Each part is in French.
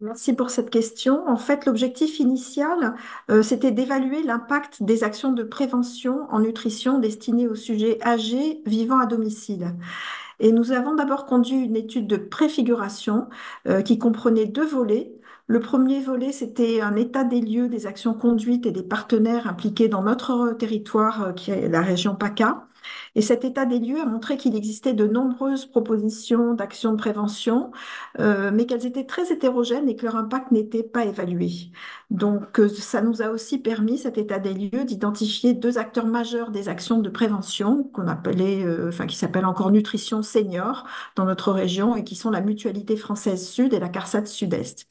Merci pour cette question. En fait, l'objectif initial, c'était d'évaluer l'impact des actions de prévention en nutrition destinées aux sujets âgés vivant à domicile. Et nous avons d'abord conduit une étude de préfiguration qui comprenait deux volets. Le premier volet, c'était un état des lieux des actions conduites et des partenaires impliqués dans notre territoire, qui est la région PACA. Et cet état des lieux a montré qu'il existait de nombreuses propositions d'actions de prévention, mais qu'elles étaient très hétérogènes et que leur impact n'était pas évalué. Donc, ça nous a aussi permis, cet état des lieux, d'identifier deux acteurs majeurs des actions de prévention qu'on appelait, enfin, qui s'appellent encore nutrition senior dans notre région et qui sont la Mutualité française Sud et la CARSAT Sud-Est.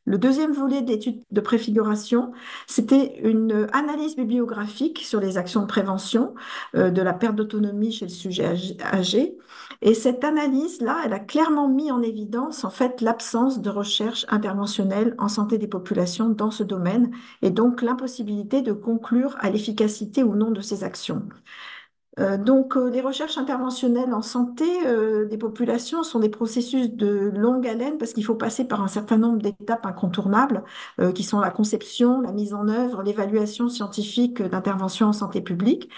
Le deuxième volet de l'étude de préfiguration, c'était une analyse bibliographique sur les actions de prévention de la perte d'autonomie chez le sujet âgé. Et cette analyse-là, elle a clairement mis en évidence en fait l'absence de recherche interventionnelle en santé des populations dans ce domaine et donc l'impossibilité de conclure à l'efficacité ou non de ces actions. Les recherches interventionnelles en santé des populations sont des processus de longue haleine parce qu'il faut passer par un certain nombre d'étapes incontournables qui sont la conception, la mise en œuvre, l'évaluation scientifique d'intervention en santé publique.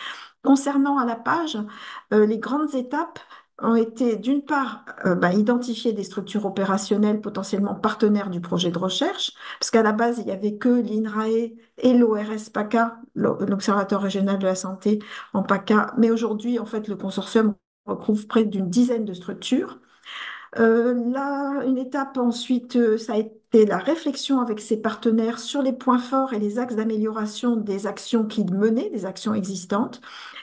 Concernant à la page, les grandes étapes ont été d'une part identifier des structures opérationnelles potentiellement partenaires du projet de recherche, parce qu'à la base, il n'y avait que l'INRAE et l'ORS PACA, l'Observatoire régional de la santé en PACA, mais aujourd'hui, en fait, le consortium recouvre près d'une dizaine de structures. Une étape ensuite, ça a été la réflexion avec ses partenaires sur les points forts et les axes d'amélioration des actions qu'ils menaient, des actions existantes.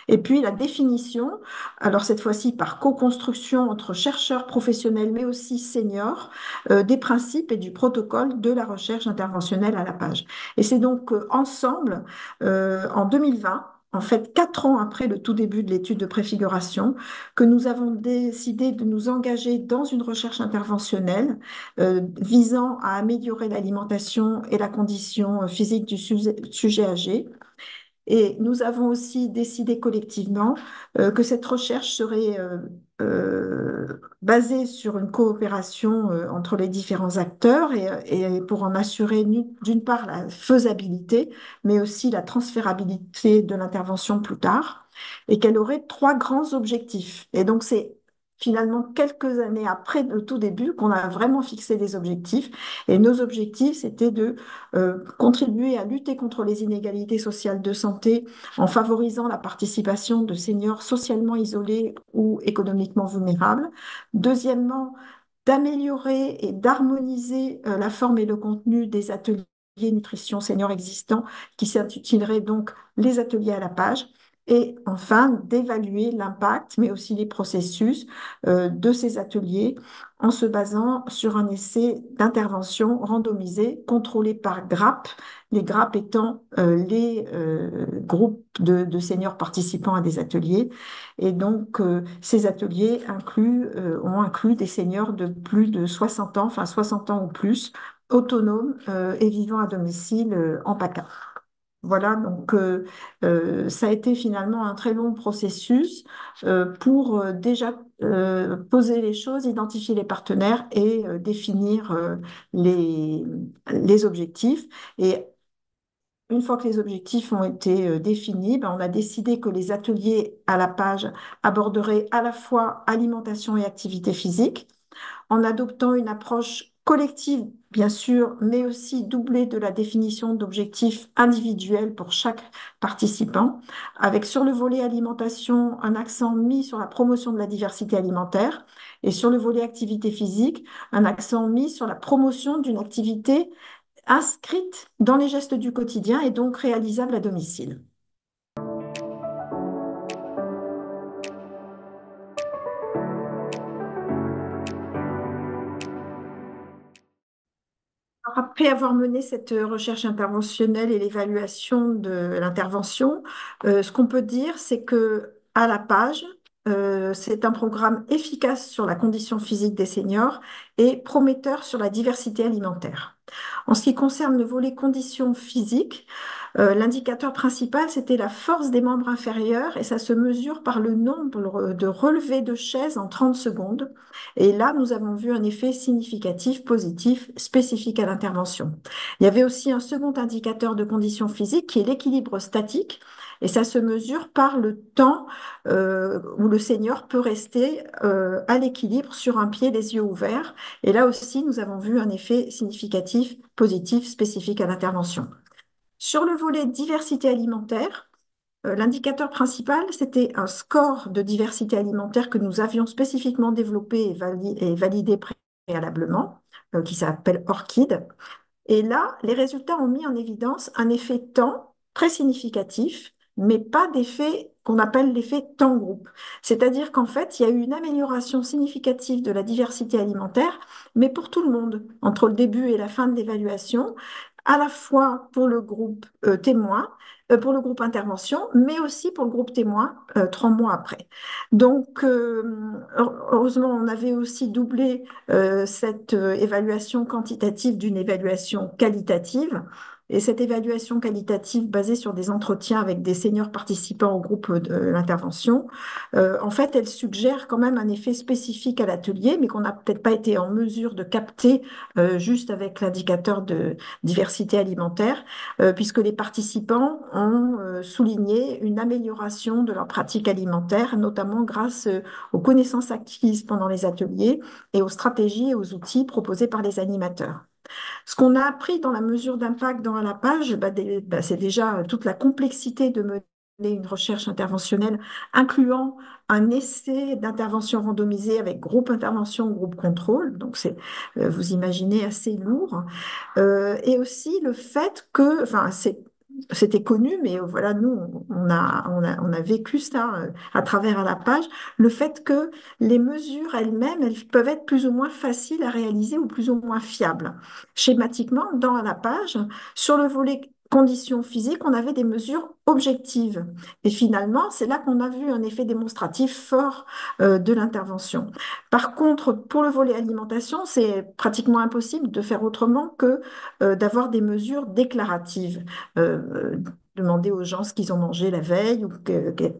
Et puis la définition, alors cette fois-ci par co-construction entre chercheurs professionnels mais aussi seniors, des principes et du protocole de la recherche interventionnelle à la page. Et c'est donc ensemble, en 2020, en fait 4 ans après le tout début de l'étude de préfiguration, que nous avons décidé de nous engager dans une recherche interventionnelle visant à améliorer l'alimentation et la condition physique du sujet âgé. Et nous avons aussi décidé collectivement que cette recherche serait basée sur une coopération entre les différents acteurs et pour en assurer d'une part la faisabilité, mais aussi la transférabilité de l'intervention plus tard, et qu'elle aurait trois grands objectifs. Et donc c'est finalement quelques années après le tout début qu'on a vraiment fixé des objectifs. Et nos objectifs, c'était de contribuer à lutter contre les inégalités sociales de santé en favorisant la participation de seniors socialement isolés ou économiquement vulnérables. Deuxièmement, d'améliorer et d'harmoniser la forme et le contenu des ateliers nutrition senior existants qui s'intituleraient donc les ateliers à la page. Et enfin, d'évaluer l'impact, mais aussi les processus de ces ateliers en se basant sur un essai d'intervention randomisé contrôlé par GRAP, les GRAP étant les groupes de seniors participants à des ateliers. Et donc, ces ateliers ont inclus des seniors de plus de 60 ans, enfin 60 ans ou plus, autonomes et vivant à domicile en PACA. Voilà, donc ça a été finalement un très long processus pour déjà poser les choses, identifier les partenaires et définir les, les objectifs. Et une fois que les objectifs ont été définis, ben, on a décidé que les ateliers à la page aborderaient à la fois alimentation et activité physique en adoptant une approche collective, bien sûr, mais aussi doublée de la définition d'objectifs individuels pour chaque participant, avec sur le volet alimentation un accent mis sur la promotion de la diversité alimentaire et sur le volet activité physique un accent mis sur la promotion d'une activité inscrite dans les gestes du quotidien et donc réalisable à domicile. Après avoir mené cette recherche interventionnelle et l'évaluation de l'intervention, ce qu'on peut dire, c'est que à la page, c'est un programme efficace sur la condition physique des seniors et prometteur sur la diversité alimentaire. En ce qui concerne le volet conditions physiques, l'indicateur principal, c'était la force des membres inférieurs et ça se mesure par le nombre de relevés de chaises en 30 secondes. Et là, nous avons vu un effet significatif, positif, spécifique à l'intervention. Il y avait aussi un second indicateur de conditions physiques qui est l'équilibre statique. Et ça se mesure par le temps où le senior peut rester à l'équilibre sur un pied, les yeux ouverts. Et là aussi, nous avons vu un effet significatif, positif, spécifique à l'intervention. Sur le volet diversité alimentaire, l'indicateur principal, c'était un score de diversité alimentaire que nous avions spécifiquement développé et validé préalablement, qui s'appelle ORCID. Et là, les résultats ont mis en évidence un effet temps très significatif, mais pas d'effet qu'on appelle l'effet temps groupe. C'est-à-dire qu'en fait, il y a eu une amélioration significative de la diversité alimentaire, mais pour tout le monde, entre le début et la fin de l'évaluation, à la fois pour le groupe témoin, pour le groupe intervention, mais aussi pour le groupe témoin 3 mois après. Donc, heureusement, on avait aussi doublé cette évaluation quantitative d'une évaluation qualitative. Et cette évaluation qualitative basée sur des entretiens avec des seniors participants au groupe de l'intervention, en fait, elle suggère quand même un effet spécifique à l'atelier, mais qu'on n'a peut-être pas été en mesure de capter juste avec l'indicateur de diversité alimentaire, puisque les participants ont souligné une amélioration de leur pratique alimentaire, notamment grâce aux connaissances acquises pendant les ateliers et aux stratégies et aux outils proposés par les animateurs. Ce qu'on a appris dans la mesure d'impact dans la page, c'est déjà toute la complexité de mener une recherche interventionnelle, incluant un essai d'intervention randomisée avec groupe intervention, groupe contrôle. Donc, vous imaginez, assez lourd. Et aussi le fait que, enfin, c'était connu, mais voilà, nous, on a vécu ça à travers la page, le fait que les mesures elles-mêmes, elles peuvent être plus ou moins faciles à réaliser ou plus ou moins fiables. Schématiquement, dans la page, sur le volet conditions physiques, on avait des mesures objectives. Et finalement, c'est là qu'on a vu un effet démonstratif fort de l'intervention. Par contre, pour le volet alimentation, c'est pratiquement impossible de faire autrement que d'avoir des mesures déclaratives. Demander aux gens ce qu'ils ont mangé la veille ou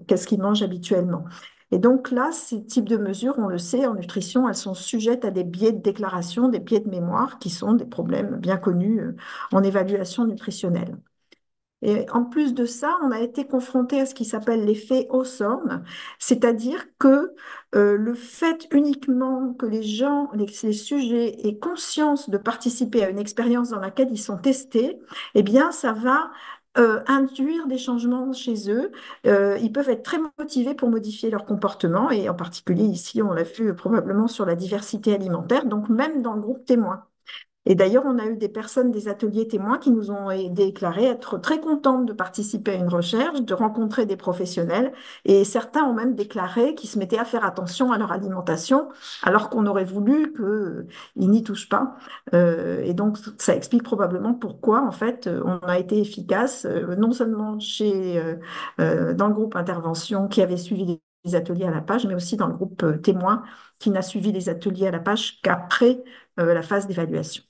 qu'est-ce qu'ils mangent habituellement. Et donc là, ces types de mesures, on le sait, en nutrition, elles sont sujettes à des biais de déclaration, des biais de mémoire, qui sont des problèmes bien connus en évaluation nutritionnelle. Et en plus de ça, on a été confronté à ce qui s'appelle l'effet Hawthorne, c'est-à-dire que le fait uniquement que les gens, les sujets aient conscience de participer à une expérience dans laquelle ils sont testés, eh bien, ça va induire des changements chez eux. Ils peuvent être très motivés pour modifier leur comportement, et en particulier ici, on l'a vu probablement sur la diversité alimentaire, donc même dans le groupe témoin. Et d'ailleurs, on a eu des personnes des ateliers témoins qui nous ont déclaré être très contentes de participer à une recherche, de rencontrer des professionnels. Et certains ont même déclaré qu'ils se mettaient à faire attention à leur alimentation, alors qu'on aurait voulu qu'ils n'y touchent pas. Et donc, ça explique probablement pourquoi, en fait, on a été efficace, non seulement dans le groupe intervention qui avait suivi les ateliers à la page, mais aussi dans le groupe témoin qui n'a suivi les ateliers à la page qu'après la phase d'évaluation.